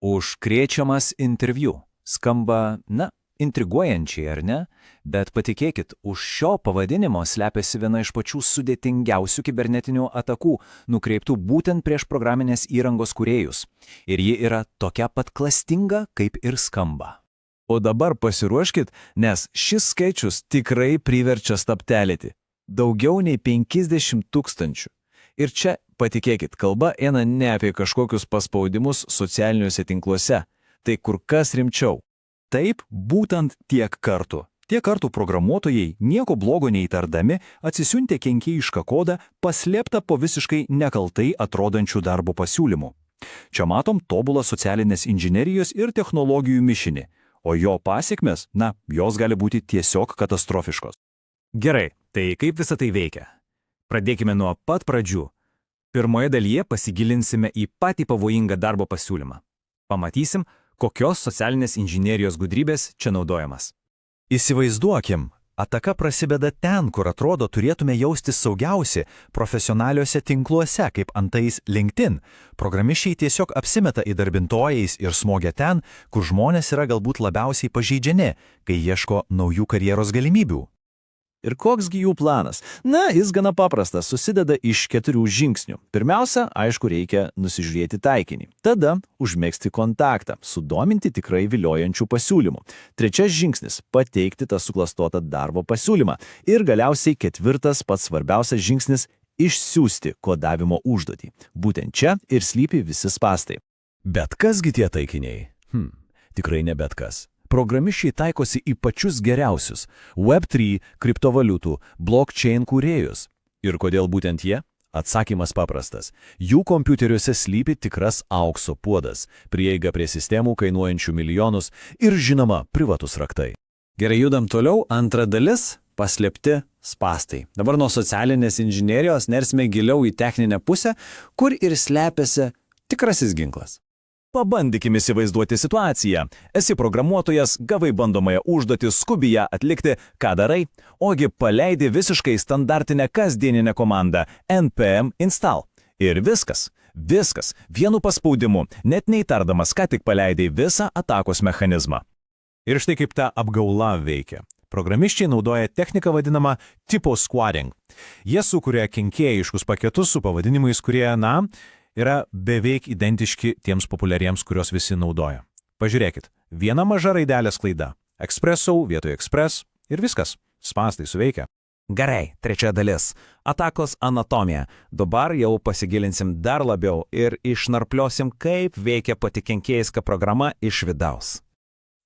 Užkrėčiamas interviu. Skamba, intriguojančiai, ar ne? Bet patikėkit, už šio pavadinimo slepiasi viena iš pačių sudėtingiausių kibernetinių atakų, nukreiptų būtent prieš programinės įrangos kūrėjus. Ir ji yra tokia pat klastinga, kaip ir skamba. O dabar pasiruoškit, nes šis skaičius tikrai priverčia stabtelėti. Daugiau nei 50 000. Ir čia, patikėkit, kalba eina ne apie kažkokius paspaudimus socialiniuose tinkluose. Tai kur kas rimčiau. Taip, būtent tiek kartų. Tiek kartų programuotojai, nieko blogo neįtardami, atsisiuntė kenkėjišką kodą, paslėptą po visiškai nekaltai atrodančių darbo pasiūlymų. Čia matom tobulą socialinės inžinerijos ir technologijų mišinį, o jo pasekmės, jos gali būti tiesiog katastrofiškos. Gerai, tai kaip visa tai veikia? Pradėkime nuo pat pradžių. Pirmoje dalyje pasigilinsime į patį pavojingą darbo pasiūlymą. Pamatysim, kokios socialinės inžinerijos gudrybės čia naudojamas. Įsivaizduokim, ataka prasideda ten, kur atrodo turėtume jaustis saugiausi profesionaliuose tinkluose, kaip antais LinkedIn. Programišiai tiesiog apsimeta įdarbintojais ir smogia ten, kur žmonės yra galbūt labiausiai pažeidžiami, kai ieško naujų karjeros galimybių. Ir koksgi jų planas? Jis gana paprastas, susideda iš 4 žingsnių. Pirmiausia, aišku, reikia nusižiūrėti taikinį. Tada užmegzti kontaktą, sudominti tikrai viliojančių pasiūlymų. Trečias žingsnis – pateikti tą suklastotą darbo pasiūlymą. Ir galiausiai 4, pats svarbiausias žingsnis – išsiųsti kodavimo užduotį. Būtent čia ir slypi visi spąstai. Bet kasgi tie taikiniai? Tikrai ne bet kas. Programišiai taikosi į pačius geriausius – Web3, kriptovaliutų, blockchain kūrėjus. Ir kodėl būtent jie? Atsakymas paprastas. Jų kompiuteriuose slypi tikras aukso puodas, prieiga prie sistemų kainuojančių milijonus ir, žinoma, privatus raktai. Gerai, judam toliau. Antra dalis – paslėpti spąstai. Dabar nuo socialinės inžinerijos nersime giliau į techninę pusę, kur ir slepiasi tikrasis ginklas. Pabandykime įsivaizduoti situaciją. Esi programuotojas, gavai bandomąją užduotį, skubi ją atlikti, ką darai? Ogi paleidi visiškai standartinę kasdieninę komandą npm install. Ir viskas. Vienu paspaudimu, net neįtardamas, ką tik paleidai visą atakos mechanizmą. Ir štai kaip ta apgaula veikia. Programiščiai naudoja techniką vadinamą tipo squatting. Jie sukuria kenkėjiškus paketus su pavadinimais, kurie, yra beveik identiški tiems populiariems, kuriuos visi naudoja. Pažiūrėkit, viena maža raidelės klaida. Espresso vietoje express ir viskas. Spąstai suveikia. Gerai, trečia dalis – atakos anatomija. Dabar jau pasigilinsim dar labiau ir išnarpliosim, kaip veikia pati kenkėjiška programa iš vidaus.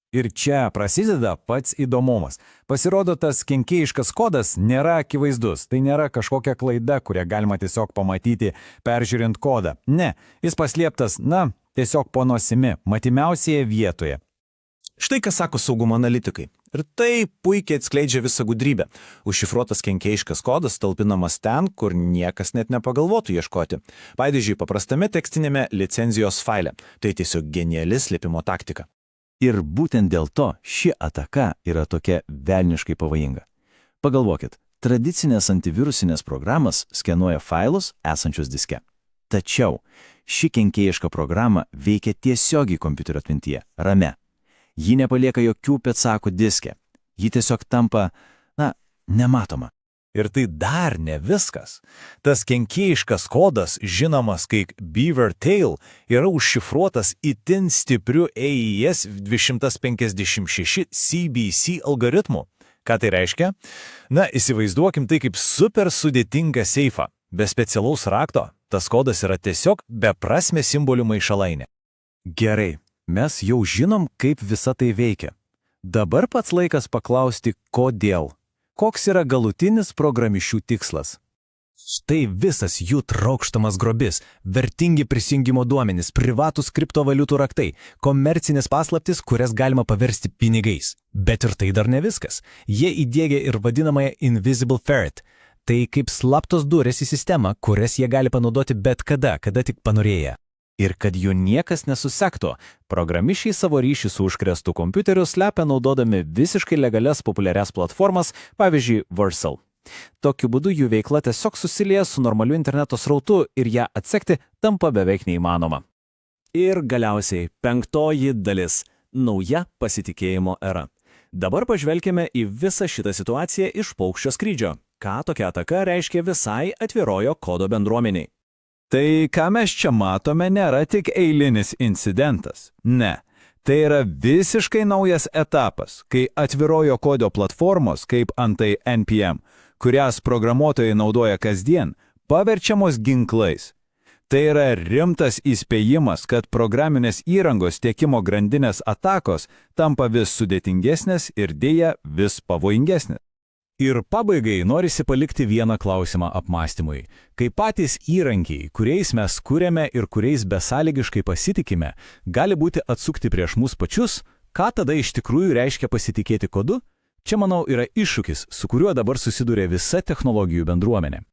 Ir čia prasideda pats įdomumas. Pasirodo, tas kenkėjiškas kodas nėra akivaizdus. Tai nėra kažkokia klaida, kurią galima tiesiog pamatyti, peržiūrint kodą. Ne, jis paslėptas, tiesiog po nosimi, matimiausioje vietoje. Štai ką sako saugumo analitikai. Ir tai puikiai atskleidžia visą gudrybę. Užšifruotas kenkėjiškas kodas talpinamas ten, kur niekas net nepagalvotų ieškoti. Pavyzdžiui, paprastame tekstinėme licenzijos faile. Tai tiesiog geniali slėpimo taktika. Ir būtent dėl to ši ataka yra tokia velniškai pavojinga. Pagalvokit, tradicinės antivirusinės programos skenuoja failus esančius diske. Tačiau ši kenkėjiška programa veikia tiesiogiai kompiuterio atmintyje, rame. Ji nepalieka jokių pėdsakų diske. Ji tiesiog tampa, nematoma. Ir tai dar ne viskas. Tas kenkėjiškas kodas, žinomas kaip Beaver Tail, yra užšifruotas itin stipriu AES 256 CBC algoritmu. Ką tai reiškia? Įsivaizduokim tai kaip super sudėtingą seifą. Be specialaus rakto, tas kodas yra tiesiog beprasmė simbolių maišalainė. Gerai, mes jau žinom, kaip visa tai veikia. Dabar pats laikas paklausti, kodėl. Koks yra galutinis programišių tikslas? Štai visas jų trokštamas grobis, vertingi prisijungimo duomenys, privatūs kriptovaliutų raktai, komercinės paslaptys, kurias galima paversti pinigais. Bet ir tai dar ne viskas. Jie įdiegia ir vadinamąją Invisible Ferret. Tai kaip slaptos durys į sistemą, kurias jie gali panaudoti bet kada tik panorėję. Ir kad jų niekas nesusektų, programišiai savo ryšį su užkrėstu kompiuteriu slepia naudodami visiškai legalias populiarias platformas, pavyzdžiui, Vercel. Tokiu būdu jų veikla tiesiog susilieja su normaliu interneto srautu ir ją atsekti tampa beveik neįmanoma. Ir galiausiai 5 dalis – nauja pasitikėjimo era. Dabar pažvelkime į visą šitą situaciją iš paukščio skrydžio. Ką tokia ataka reiškia visai atvirojo kodo bendruomeniai? Tai, ką mes čia matome, nėra tik eilinis incidentas. Ne. Tai yra visiškai naujas etapas, kai atvirojo kodo platformos, kaip antai NPM, kurias programuotojai naudoja kasdien, paverčiamos ginklais. Tai yra rimtas įspėjimas, kad programinės įrangos tiekimo grandinės atakos tampa vis sudėtingesnės ir dėja vis pavojingesnės. Ir pabaigai norisi palikti vieną klausimą apmąstymui. Kai patys įrankiai, kuriais mes kuriame ir kuriais besąlygiškai pasitikime, gali būti atsukti prieš mus pačius, ką tada iš tikrųjų reiškia pasitikėti kodu? Čia, manau, yra iššūkis, su kuriuo dabar susiduria visa technologijų bendruomenė.